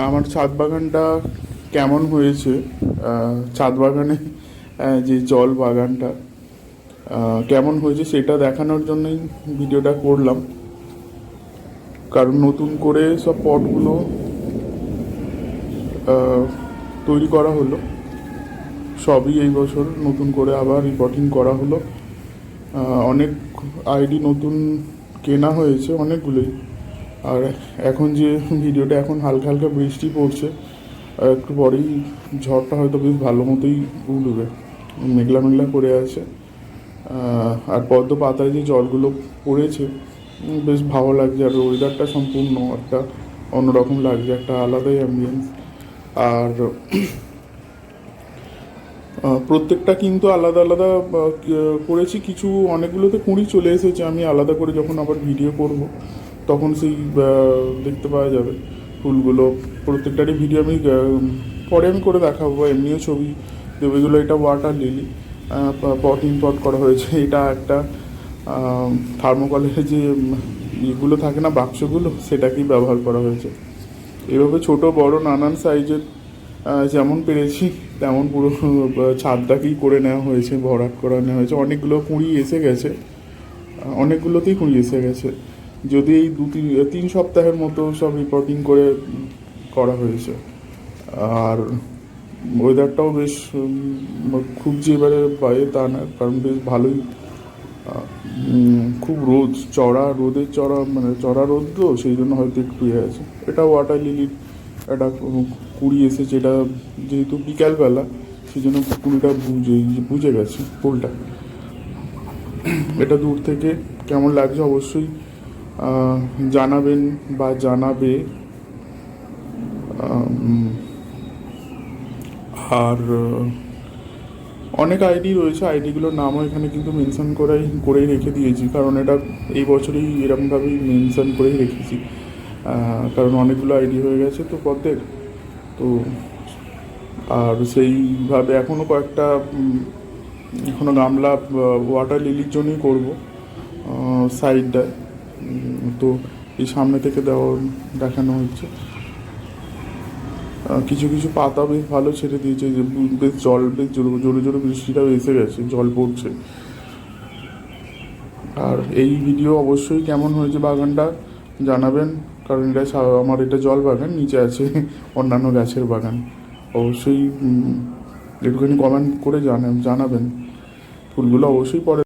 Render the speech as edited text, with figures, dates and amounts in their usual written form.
আমার ছাদ বাগানটা কেমন হয়েছে, ছাদ বাগানে যে জল বাগানটা কেমন হয়েছে সেটা দেখানোর জন্যই ভিডিওটা করলাম। কারণ নতুন করে সব পটগুলো তৈরি করা হলো, সবই এই বছর নতুন করে আবার রিপোর্টিং করা হলো। অনেক আইডি নতুন কেনা হয়েছে, অনেকগুলোই। আর এখন যে ভিডিওটা, এখন হালকা হালকা বৃষ্টি পড়ছে, একটু পরেই ঝড়টা হয়তো বেশ ভালো মতোই উঠবে, মেঘলা মেঘলা করে আছে। আর পদ্ম পাতায় যে জলগুলো পড়েছে বেশ ভালো লাগছে, আর ওয়েদারটা সম্পূর্ণ একটা অন্যরকম লাগছে, একটা আলাদাই অ্যাম্বিয়েন্স। আর প্রত্যেকটা কিন্তু আলাদা আলাদা করেছি, কিছু অনেকগুলোতে কুঁড়ি চলে এসেছে। আমি আলাদা করে যখন আবার ভিডিও করব তখন সেই দেখতে পাওয়া যাবে ফুলগুলো। প্রত্যেকটারই ভিডিও আমি পরে করে দেখাবো, এমনিও ছবি দেবো। এগুলো এটা ওয়াটার লিলি, পট ইম্পোর্ট করা হয়েছে। এটা একটা থার্মোকলের যে ইয়েগুলো থাকে না, বাক্সগুলো, সেটাকেই ব্যবহার করা হয়েছে। এভাবে ছোট বড় নানান সাইজের যেমন পেরেছি তেমন পুরো ছাদটাকেই করে নেওয়া হয়েছে, ভরাট করে নেওয়া হয়েছে। অনেকগুলো কুঁড়ি এসে গেছে, অনেকগুলোতেই কুঁড়ি এসে গেছে। যদি এই তিন সপ্তাহের মতো সব রিপোর্টিং করে করা হয়েছে। আর ওয়েদারটাও বেশ খুব যে এবারে পায়ে তা না, কারণ বেশ ভালোই। খুব রোদ, রোদের মানে চড়া রোদ, তো সেই জন্য হয়তো একটু ইয়ে আছে। এটা ওয়াটার লিলির একটা কুড়ি এসেছে, এটা যেহেতু বিকালবেলা সেই জন্য কুড়িটা বুঝে গেছে ফুলটা। এটা দূর থেকে কেমন লাগছে অবশ্যই জানাবেন বা জানাবে। আর অনেক আইডি রয়েছে, আইডিগুলোর নামও এখানে কিন্তু মেনশন করেই রেখে দিয়েছি, কারণ এটা এই বছরই এরকমভাবেই মেনশন করেই রেখেছি। কারণ অনেকগুলো আইডি হয়ে গেছে তো পদ্মের, তো আর সেইভাবে এখনও কয়েকটা এখনও গামলা ওয়াটার লিলির জন্যই করবো সাইডটায়। তো এই সামনে থেকে দেখানো হচ্ছে। কিছু কিছু পাতা বেশ ভালো ছেড়ে দিয়েছে, যে বেশ জোরে জোরে বৃষ্টিটাও এসে গেছে, জল পড়ছে। আর এই ভিডিও অবশ্যই কেমন হয়েছে বাগানটা জানাবেন, কারণ এটা আমার এটা জল বাগান, নিচে আছে অন্যান্য গাছের বাগান। অবশ্যই একটুখানি কমেন্ট করে জানাবেন। ফুলগুলো অবশ্যই পরে